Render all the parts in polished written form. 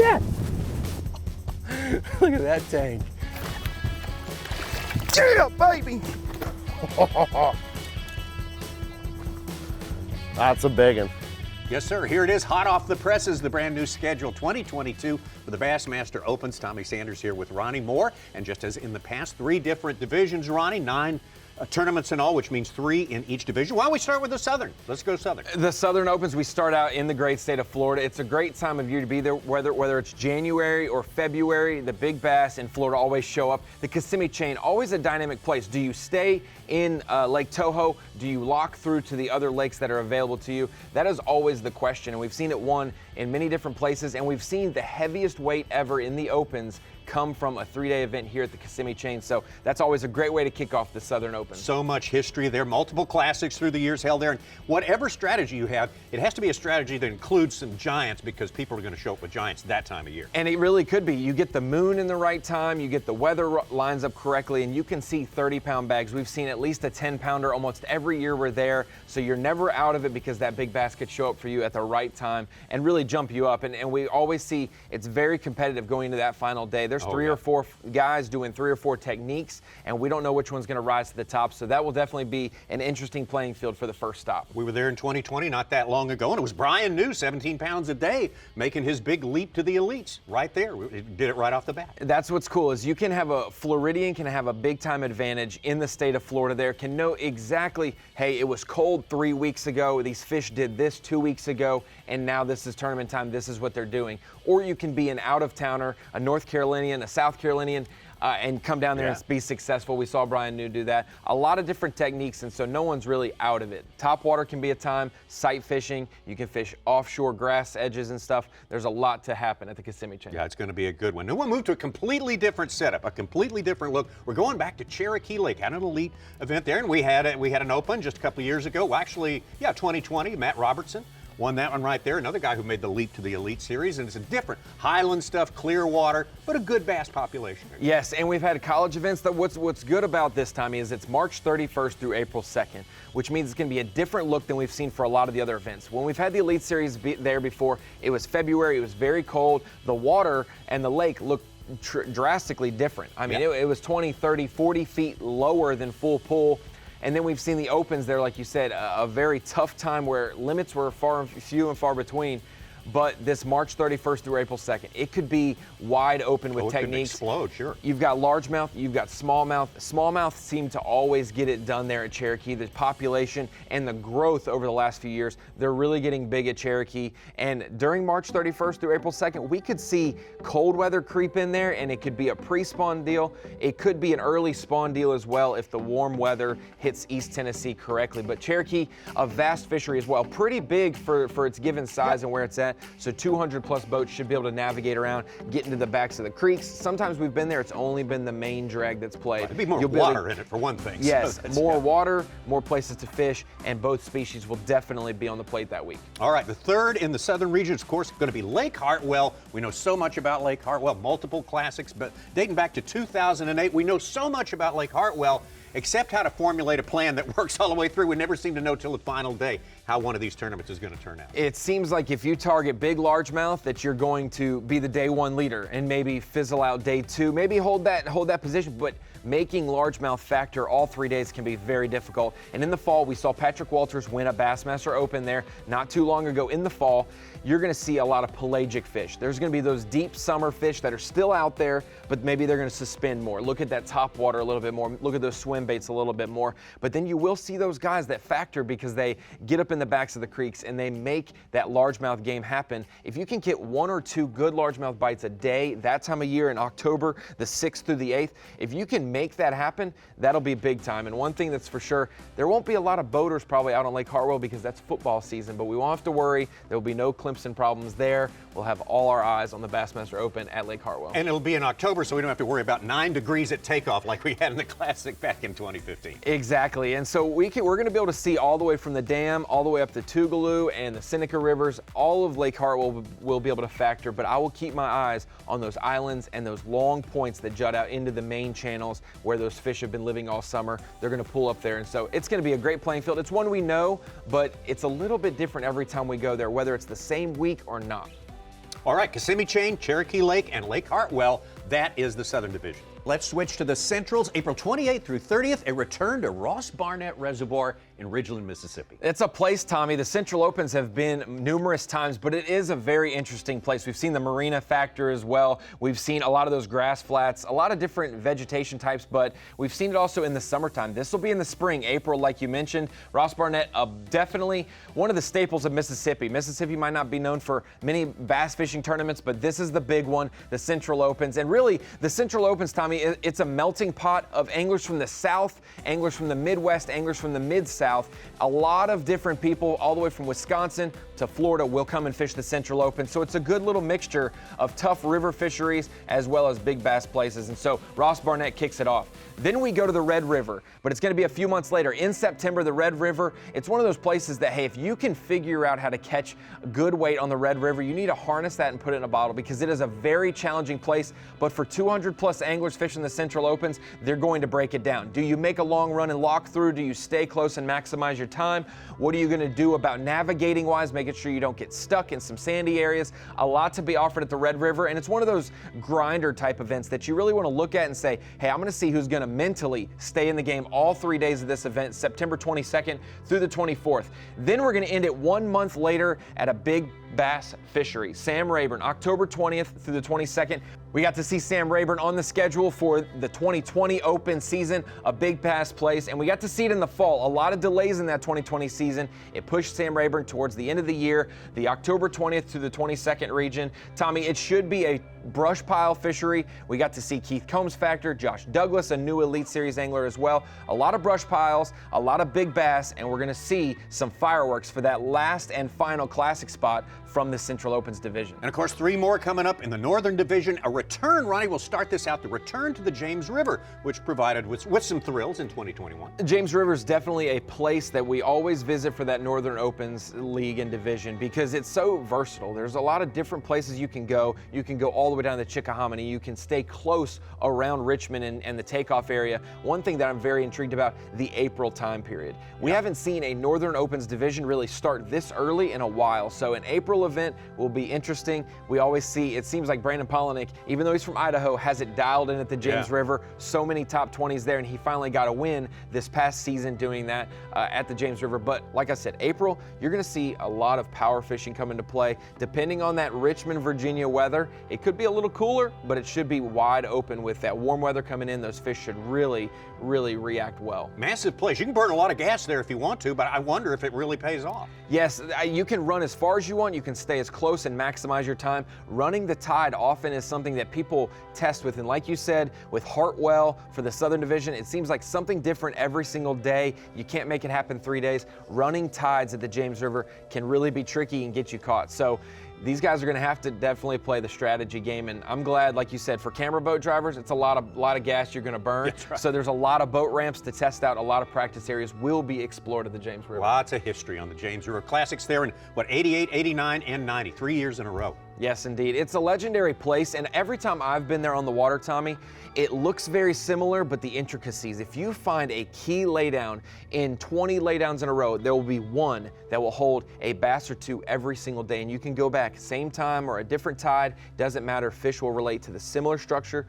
that. Look at that tank. Yeah, baby. That's a big one. Yes, sir. Here it is, hot off the presses, the brand new schedule 2022 for the Bassmaster Opens. Tommy Sanders here with Ronnie Moore. And just as in the past, 3 different divisions, Ronnie, 9 tournaments in all, which means 3 in each division. Why don't we start with the Southern? Let's go Southern. The Southern Opens, we start out in the great state of Florida. It's a great time of year to be there, whether it's January or February. The big bass in Florida always show up. The Kissimmee chain, always a dynamic place. Do you stay in Lake Toho? Do you lock through to the other lakes that are available to you? That is always the question, and we've seen it won in many different places, and we've seen the heaviest weight ever in the Opens come from a 3-day event here at the Kissimmee chain. So that's always a great way to kick off the Southern Open. So much history there, multiple classics through the years held there. And whatever strategy you have, it has to be a strategy that includes some giants because people are going to show up with giants that time of year. And it really could be. You get the moon in the right time, you get the weather lines up correctly, and you can see 30-pound bags. We've seen at least a 10-pounder almost every year we're there. So you're never out of it because that big bass could show up for you at the right time and really jump you up. And we always see it's very competitive going into that final day. There's 3 or 4 guys doing 3 or 4 techniques, and we don't know which one's going to rise to the top. So that will definitely be an interesting playing field for the first stop. We were there in 2020, not that long ago, and it was Brian New, 17 pounds a day, making his big leap to the elites right there. He did it right off the bat. That's what's cool is you can have a Floridian can have a big-time advantage in the state of Florida there, can know exactly, hey, it was cold 3 weeks ago, these fish did this 2 weeks ago, and now this is tournament time, this is what they're doing. Or you can be an out-of-towner, a North Carolinian, a South Carolinian, and come down there and be successful. We saw Brian New do that. A lot of different techniques, and so no one's really out of it. Top water can be a time, sight fishing. You can fish offshore grass edges and stuff. There's a lot to happen at the Kissimmee chain. Yeah, it's going to be a good one. Now we'll move to a completely different setup, a completely different look. We're going back to Cherokee Lake, had an elite event there, and we had an open just a couple of years ago. Well, actually, 2020, Matt Robertson won that one right there. Another guy who made the leap to the Elite Series, and it's a different Highland stuff, clear water, but a good bass population. Yes, and we've had college events. That what's good about this time is it's March 31st through April 2nd, which means it's going to be a different look than we've seen for a lot of the other events. When we've had the Elite Series there before, it was February, it was very cold. The water and the lake looked drastically different. I mean, it was 20, 30, 40 feet lower than full pool. And then we've seen the Opens there, like you said, a very tough time where limits were few and far between. But this March 31st through April 2nd, it could be wide open with techniques. It could explode, sure. You've got largemouth, you've got smallmouth. Smallmouth seem to always get it done there at Cherokee. The population and the growth over the last few years, they're really getting big at Cherokee. And during March 31st through April 2nd, we could see cold weather creep in there, and it could be a pre-spawn deal. It could be an early spawn deal as well if the warm weather hits East Tennessee correctly. But Cherokee, a vast fishery as well, pretty big for its given size and where it's at. So 200 plus boats should be able to navigate around, get into the backs of the creeks. Sometimes we've been there, it's only been the main drag that's played. There'd be more water in it for one thing. Yes, so more water, more places to fish, and both species will definitely be on the plate that week. All right, the third in the southern region is, of course, going to be Lake Hartwell. We know so much about Lake Hartwell, multiple classics, but dating back to 2008, we know so much about Lake Hartwell, except how to formulate a plan that works all the way through. We never seem to know till the final day how one of these tournaments is going to turn out. It seems like if you target big largemouth that you're going to be the day one leader and maybe fizzle out day two, maybe hold that position, but making largemouth factor all 3 days can be very difficult. And in the fall, we saw Patrick Walters win a Bassmaster Open there not too long ago. In the fall, you're going to see a lot of pelagic fish. There's going to be those deep summer fish that are still out there, but maybe they're going to suspend more. Look at that top water a little bit more. Look at those swim baits a little bit more. But then you will see those guys that factor because they get up in the backs of the creeks and they make that largemouth game happen. If you can get 1 or 2 good largemouth bites a day that time of year in October, the 6th through the 8th, if you can make that happen, that'll be big time. And one thing that's for sure, there won't be a lot of boaters probably out on Lake Hartwell because that's football season, but we won't have to worry. There will be no Clemson problems there. We'll have all our eyes on the Bassmaster Open at Lake Hartwell. And it'll be in October, so we don't have to worry about 9 degrees at takeoff like we had in the Classic back in 2015. Exactly, and so we're going to be able to see all the way from the dam, all the way up to Tougaloo and the Seneca Rivers. All of Lake Hartwell will be able to factor, but I will keep my eyes on those islands and those long points that jut out into the main channels where those fish have been living all summer. They're going to pull up there, and so it's going to be a great playing field. It's one we know, but it's a little bit different every time we go there, whether it's the same week or not. All right, Kissimmee Chain, Cherokee Lake, and Lake Hartwell, that is the Southern Division. Let's switch to the Centrals, April 28th through 30th, a return to Ross Barnett Reservoir in Ridgeland, Mississippi. It's a place, Tommy. The Central Opens have been numerous times, but it is a very interesting place. We've seen the marina factor as well. We've seen a lot of those grass flats, a lot of different vegetation types, but we've seen it also in the summertime. This will be in the spring, April, like you mentioned. Ross Barnett, definitely one of the staples of Mississippi. Mississippi might not be known for many bass fishing tournaments, but this is the big one, the Central Opens. And really, the Central Opens, Tommy, it's a melting pot of anglers from the South, anglers from the Midwest, anglers from the Mid-South. A lot of different people all the way from Wisconsin to Florida will come and fish the Central Open. So it's a good little mixture of tough river fisheries as well as big bass places. And so Ross Barnett kicks it off. Then we go to the Red River, but it's going to be a few months later. In September, the Red River, it's one of those places that, hey, if you can figure out how to catch good weight on the Red River, you need to harness that and put it in a bottle because it is a very challenging place. But for 200 plus anglers fishing the Central Opens, they're going to break it down. Do you make a long run and lock through? Do you stay close and maximize your time? What are you going to do about navigating wise, making sure you don't get stuck in some sandy areas? A lot to be offered at the Red River, and it's one of those grinder type events that you really want to look at and say, hey, I'm going to see who's going to mentally stay in the game all 3 days of this event, September 22nd through the 24th. Then we're going to end it 1 month later at a big bass fishery. Sam Rayburn, October 20th through the 22nd. We got to see Sam Rayburn on the schedule for the 2020 Open season, a big bass place, and we got to see it in the fall. A lot of delays in that 2020 season. It pushed Sam Rayburn towards the end of the year, the October 20th to the 22nd region. Tommy, it should be a brush pile fishery. We got to see Keith Combs factor, Josh Douglas, a new Elite Series angler as well. A lot of brush piles, a lot of big bass, and we're going to see some fireworks for that last and final classic spot from the Central Opens division. And of course, 3 more coming up in the Northern Division. A return, Ronnie, will start this out, the return to the James River, which provided with some thrills in 2021. James River is definitely a place that we always visit for that Northern Opens League and division because it's so versatile. There's a lot of different places you can go. You can go all the way down to Chickahominy. You can stay close around Richmond and the takeoff area. One thing that I'm very intrigued about, the April time period. We haven't seen a Northern Opens division really start this early in a while. So an April event will be interesting. We always see, it seems like Brandon Polinick, even though he's from Idaho, has it dialed in at the James River. So many top 20s there, and he finally got a win this past season doing that at the James River. But like I said, April, you're going to see a lot of power fishing come into play. Depending on that Richmond, Virginia weather, it could be a little cooler, but it should be wide open with that warm weather coming in. Those fish should really react well. Massive place. You can burn a lot of gas there if you want to, but I wonder if it really pays off. Yes, you can run as far as you want. You can stay as close and maximize your time. Running the tide often is something that people test with. And like you said, with Hartwell for the Southern Division, it seems like something different every single day. You can't make it happen 3 days. Running tides at the James River can really be tricky and get you caught. So these guys are going to have to definitely play the strategy game, and I'm glad, like you said, for camera boat drivers, it's a lot of gas you're going to burn. That's right. So there's a lot of boat ramps to test out. A lot of practice areas will be explored at the James River. Lots of history on the James River. Classics there in, 88, 89, and 90, 3 years in a row. Yes, indeed. It's a legendary place, and every time I've been there on the water, Tommy, it looks very similar, but the intricacies. If you find a key laydown in 20 laydowns in a row, there will be one that will hold a bass or two every single day, and you can go back same time or a different tide, doesn't matter. Fish will relate to the similar structure.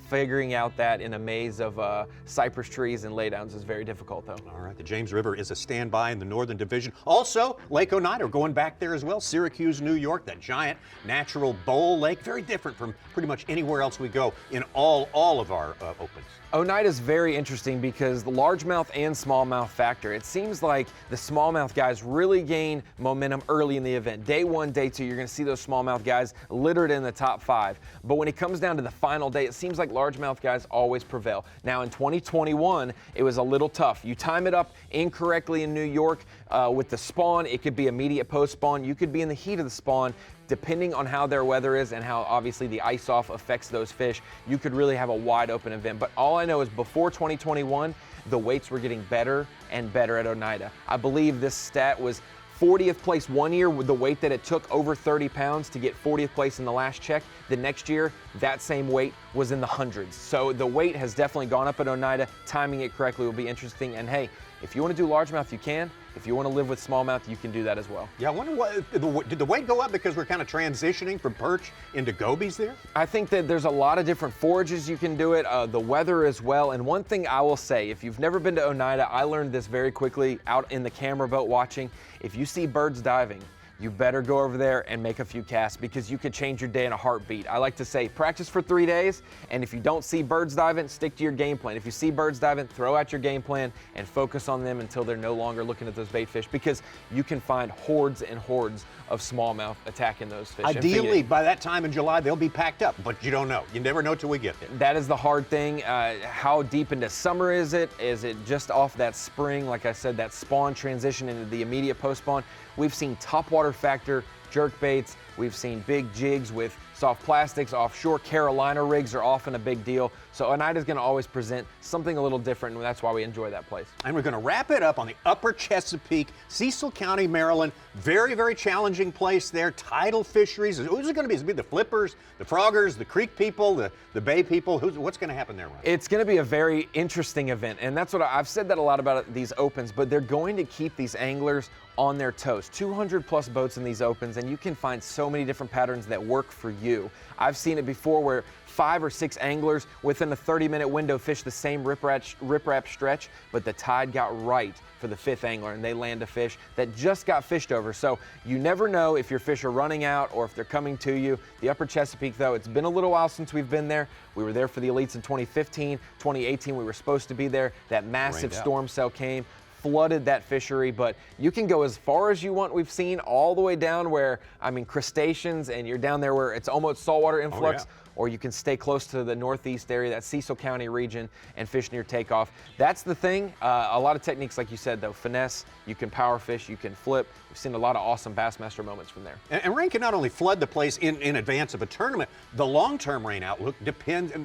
Figuring out that in a maze of cypress trees and laydowns is very difficult, though. All right, the James River is a standby in the Northern Division. Also, Lake Oneida, going back there as well. Syracuse, New York, that giant natural bowl lake. Very different from pretty much anywhere else we go in all of our opens. Oneida is very interesting because the largemouth and smallmouth factor. It seems like the smallmouth guys really gain momentum early in the event. Day 1, day 2, you're going to see those smallmouth guys littered in the top 5. But when it comes down to the final day, it seems like largemouth guys always prevail. Now in 2021, it was a little tough. You time it up incorrectly in New York with the spawn. It could be immediate post spawn. You could be in the heat of the spawn. Depending on how their weather is and how obviously the ice off affects those fish, you could really have a wide open event. But all I know is before 2021, the weights were getting better and better at Oneida. I believe this stat was 40th place one year with the weight that it took over 30 pounds to get 40th place in the last check. The next year, that same weight was in the hundreds. So the weight has definitely gone up at Oneida. Timing it correctly will be interesting. And hey, if you want to do largemouth, you can. if you want to live with smallmouth, you can do that as well. Yeah, I wonder did the weight go up because we're kind of transitioning from perch into gobies there? I think that there's a lot of different forages you can do it, the weather as well. And one thing I will say, if you've never been to Oneida, I learned this very quickly out in the camera boat watching. If you see birds diving, you better go over there and make a few casts because you could change your day in a heartbeat. I like to say practice for 3 days, and if you don't see birds diving, stick to your game plan. If you see birds diving, throw out your game plan and focus on them until they're no longer looking at those bait fish, because you can find hordes and hordes of smallmouth attacking those fish. Ideally, by that time in July, they'll be packed up, but you don't know. You never know till we get there. That is the hard thing. How deep into summer is it? Is it just off that spring, like I said, that spawn transition into the immediate post-spawn? We've seen topwater factor jerk baits. We've seen big jigs with soft plastics. Offshore Carolina rigs are often a big deal. So Oneida's going to always present something a little different, and that's why we enjoy that place. And we're going to wrap it up on the upper Chesapeake, Cecil County, Maryland. Very, very challenging place there. Tidal fisheries. Who's it going to be? Is it going to be the flippers, the froggers, the creek people, the bay people? What's going to happen there, Ron? It's going to be a very interesting event, and that's what I've said that a lot about these opens, but they're going to keep these anglers on their toes. 200 plus boats in these opens, and you can find so many different patterns that work for you. I've seen it before where 5 or 6 anglers within a 30-minute window fish the same riprap stretch, but the tide got right for the 5th angler and they land a fish that just got fished over. So you never know if your fish are running out or if they're coming to you. The upper Chesapeake, though, it's been a little while since we've been there. We were there for the Elites in 2015, 2018 we were supposed to be there. That massive storm cell came, flooded that fishery, but you can go as far as you want. We've seen all the way down where, I mean, crustaceans, and you're down there where it's almost saltwater influx. Or you can stay close to the northeast area, that Cecil County region, and fish near takeoff. That's the thing. A lot of techniques, like you said, though. Finesse, you can power fish, you can flip. We've seen a lot of awesome Bassmaster moments from there. And rain can not only flood the place in advance of a tournament, the long-term rain outlook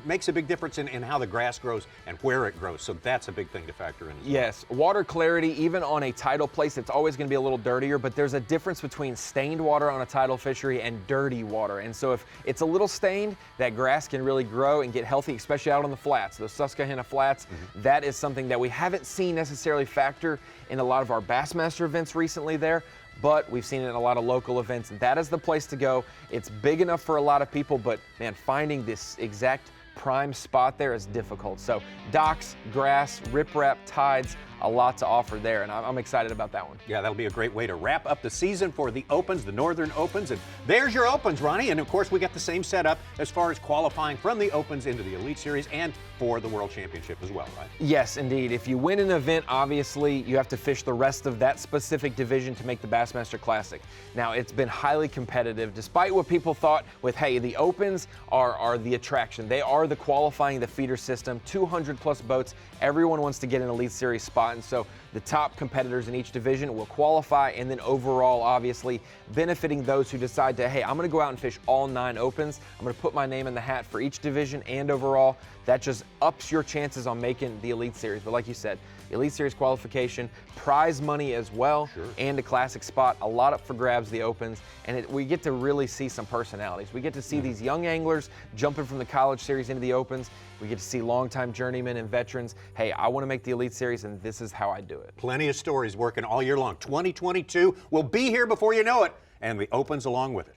makes a big difference in how the grass grows and where it grows. So that's a big thing to factor in as well. Yes, water clarity, even on a tidal place, it's always going to be a little dirtier, but there's a difference between stained water on a tidal fishery and dirty water. And so if it's a little stained, that grass can really grow and get healthy, especially out on the flats, those Susquehanna flats. That is something that we haven't seen necessarily factor in a lot of our Bassmaster events recently there, but we've seen it in a lot of local events. That is the place to go. It's big enough for a lot of people, but man, finding this exact prime spot there is difficult. So docks, grass, riprap, tides, a lot to offer there, and I'm excited about that one. Yeah, that'll be a great way to wrap up the season for the Opens, the Northern Opens, and there's your Opens, Ronnie. And of course, we got the same setup as far as qualifying from the Opens into the Elite Series and for the World Championship as well, right? Yes, indeed. If you win an event, obviously, you have to fish the rest of that specific division to make the Bassmaster Classic. Now, it's been highly competitive, despite what people thought with, hey, the Opens are the attraction. They are the qualifying, the feeder system, 200 plus boats. Everyone wants to get an Elite Series spot, and so the top competitors in each division will qualify, and then overall, obviously, benefiting those who decide to, hey, I'm going to go out and fish all 9 Opens. I'm going to put my name in the hat for each division and overall. That just ups your chances on making the Elite Series. But like you said, Elite Series qualification, prize money as well, and a classic spot, a lot up for grabs, the Opens, and we get to really see some personalities. We get to see these young anglers jumping from the College Series into the Opens. We get to see longtime journeymen and veterans. Hey, I want to make the Elite Series, and this is how I do it. Plenty of stories working all year long. 2022 will be here before you know it, and the Opens along with it.